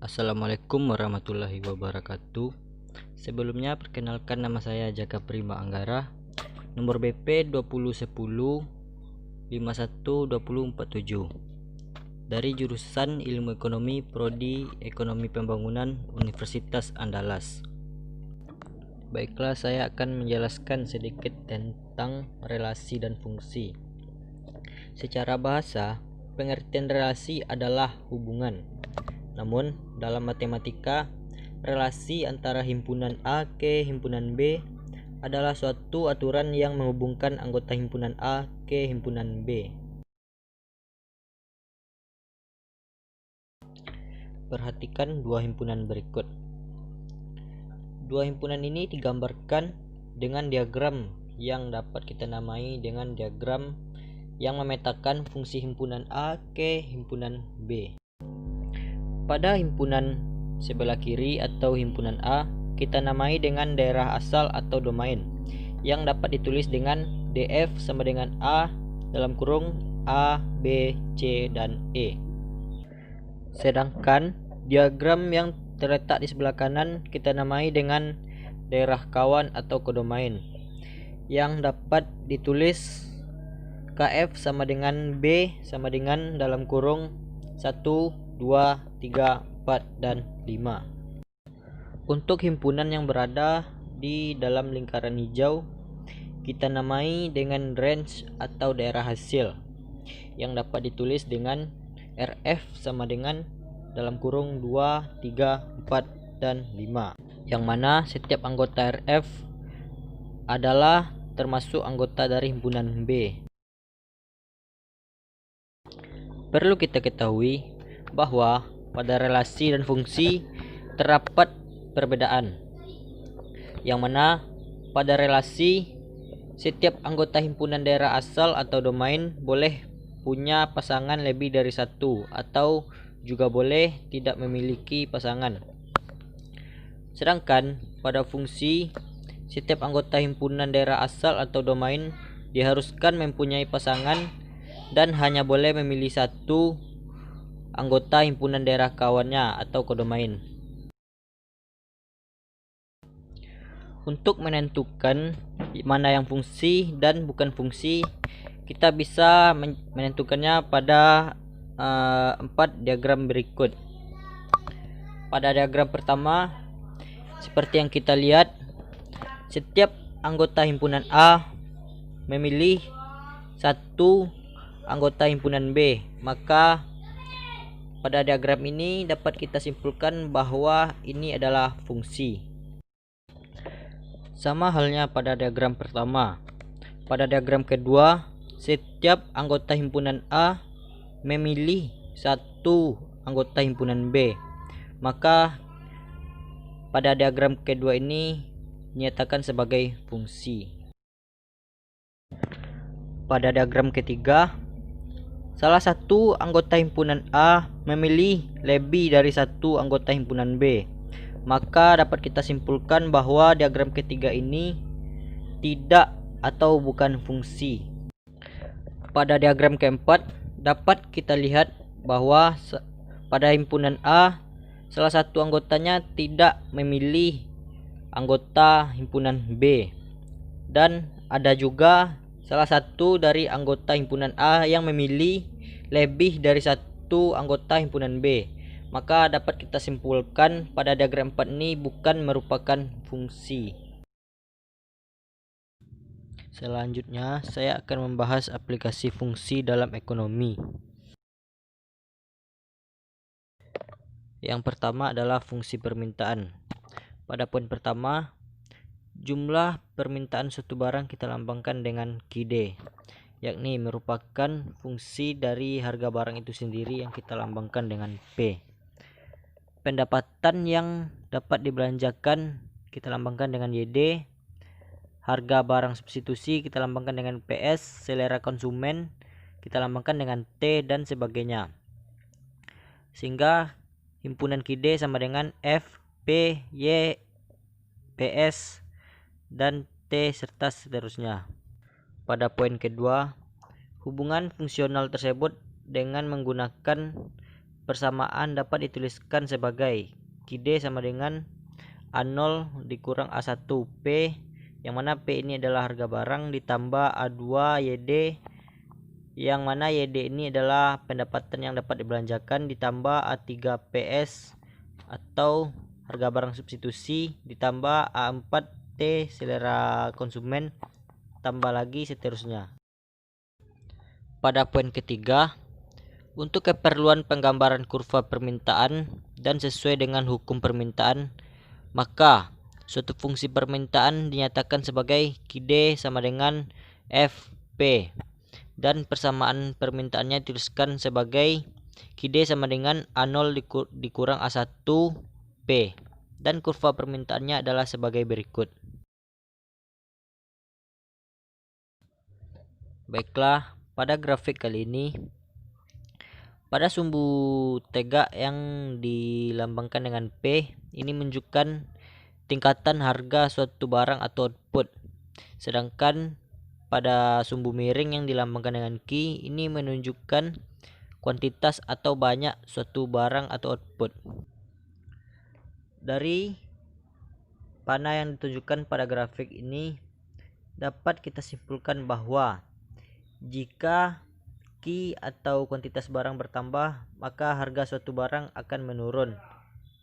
Assalamualaikum warahmatullahi wabarakatuh. Sebelumnya perkenalkan, nama saya Jaka Prima Anggara, nomor BP 2010 512047, dari jurusan Ilmu Ekonomi Prodi Ekonomi Pembangunan Universitas Andalas. Baiklah, saya akan menjelaskan sedikit tentang relasi dan fungsi. Secara bahasa, pengertian relasi adalah hubungan. Namun, dalam matematika, relasi antara himpunan A ke himpunan B adalah suatu aturan yang menghubungkan anggota himpunan A ke himpunan B. Perhatikan dua himpunan berikut. Dua himpunan ini digambarkan dengan diagram yang dapat kita namai dengan diagram yang memetakan fungsi himpunan A ke himpunan B. Pada himpunan sebelah kiri atau himpunan A, kita namai dengan daerah asal atau domain yang dapat ditulis dengan DF sama dengan A dalam kurung A, B, C, dan E. Sedangkan diagram yang terletak di sebelah kanan kita namai dengan daerah kawan atau kodomain yang dapat ditulis KF sama dengan B sama dengan dalam kurung 1, 2, 3, 4, dan 5. Untuk himpunan yang berada di dalam lingkaran hijau, kita namai dengan range atau daerah hasil yang dapat ditulis dengan RF sama dengan dalam kurung 2, 3, 4, dan 5, yang mana setiap anggota RF adalah termasuk anggota dari himpunan B. Perlu kita ketahui bahwa pada relasi dan fungsi terdapat perbedaan, yang mana pada relasi setiap anggota himpunan daerah asal atau domain boleh punya pasangan lebih dari satu atau juga boleh tidak memiliki pasangan. Sedangkan pada fungsi setiap anggota himpunan daerah asal atau domain diharuskan mempunyai pasangan dan hanya boleh memilih satu anggota himpunan daerah kawannya atau kodomain. Untuk menentukan mana yang fungsi dan bukan fungsi, kita bisa menentukannya pada 4 diagram berikut. Pada diagram pertama, seperti yang kita lihat, setiap anggota himpunan A memilih satu anggota himpunan B, maka pada diagram ini dapat kita simpulkan bahwa ini adalah fungsi. Sama halnya pada diagram pertama. Pada diagram kedua, setiap anggota himpunan A memilih satu anggota himpunan B, maka pada diagram kedua ini dinyatakan sebagai fungsi. Pada diagram ketiga, salah satu anggota himpunan A memilih lebih dari satu anggota himpunan B, maka dapat kita simpulkan bahwa diagram ketiga ini tidak atau bukan fungsi. Pada diagram keempat, dapat kita lihat bahwa pada himpunan A, salah satu anggotanya tidak memilih anggota himpunan B, dan ada juga salah satu dari anggota himpunan A yang memilih lebih dari satu anggota himpunan B, maka dapat kita simpulkan pada diagram 4 ini bukan merupakan fungsi. Selanjutnya, saya akan membahas aplikasi fungsi dalam ekonomi. Yang pertama adalah fungsi permintaan. Pada poin pertama, jumlah permintaan suatu barang kita lambangkan dengan KID, yakni merupakan fungsi dari harga barang itu sendiri yang kita lambangkan dengan P. Pendapatan yang dapat dibelanjakan kita lambangkan dengan YD. Harga barang substitusi kita lambangkan dengan PS. Selera konsumen kita lambangkan dengan T, dan sebagainya. Sehingga himpunan KID sama dengan F, P, Y, PS, dan T, serta seterusnya. Pada poin kedua, hubungan fungsional tersebut dengan menggunakan persamaan dapat dituliskan sebagai QD sama dengan A0 dikurang A1 P, yang mana P ini adalah harga barang, ditambah A2 YD, yang mana YD ini adalah pendapatan yang dapat dibelanjakan, ditambah A3 PS atau harga barang substitusi, ditambah A4 T selera konsumen, tambah lagi seterusnya. Pada poin ketiga, untuk keperluan penggambaran kurva permintaan dan sesuai dengan hukum permintaan, maka suatu fungsi permintaan dinyatakan sebagai QD sama dengan FP, dan persamaan permintaannya dituliskan sebagai QD sama dengan A0 dikurang A1 P, dan kurva permintaannya adalah sebagai berikut. Baiklah, pada grafik kali ini, pada sumbu tegak yang dilambangkan dengan P ini menunjukkan tingkatan harga suatu barang atau output, sedangkan pada sumbu miring yang dilambangkan dengan Q ini menunjukkan kuantitas atau banyak suatu barang atau output. Dari panah yang ditunjukkan pada grafik ini dapat kita simpulkan bahwa jika Q atau kuantitas barang bertambah, maka harga suatu barang akan menurun,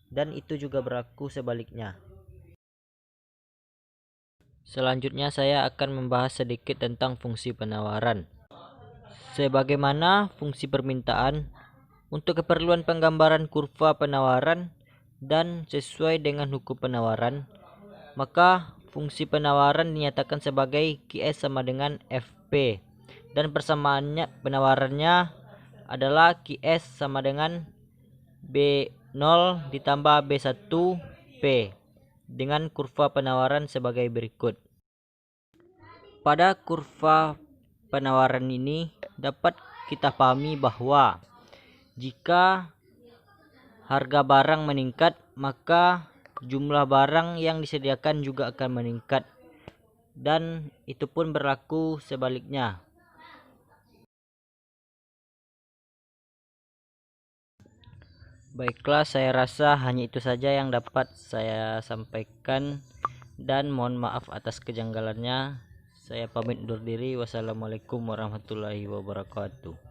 dan itu juga berlaku sebaliknya. Selanjutnya saya akan membahas sedikit tentang fungsi penawaran. Sebagaimana fungsi permintaan, untuk keperluan penggambaran kurva penawaran dan sesuai dengan hukum penawaran, maka fungsi penawaran dinyatakan sebagai QS sama dengan FP, dan persamaannya penawarannya adalah QS sama dengan B0 ditambah B1 P, dengan kurva penawaran sebagai berikut. Pada kurva penawaran ini dapat kita pahami bahwa jika harga barang meningkat, maka jumlah barang yang disediakan juga akan meningkat, dan itu pun berlaku sebaliknya. Baiklah, saya rasa hanya itu saja yang dapat saya sampaikan, dan mohon maaf atas kejanggalannya. Saya pamit undur diri. Wassalamualaikum warahmatullahi wabarakatuh.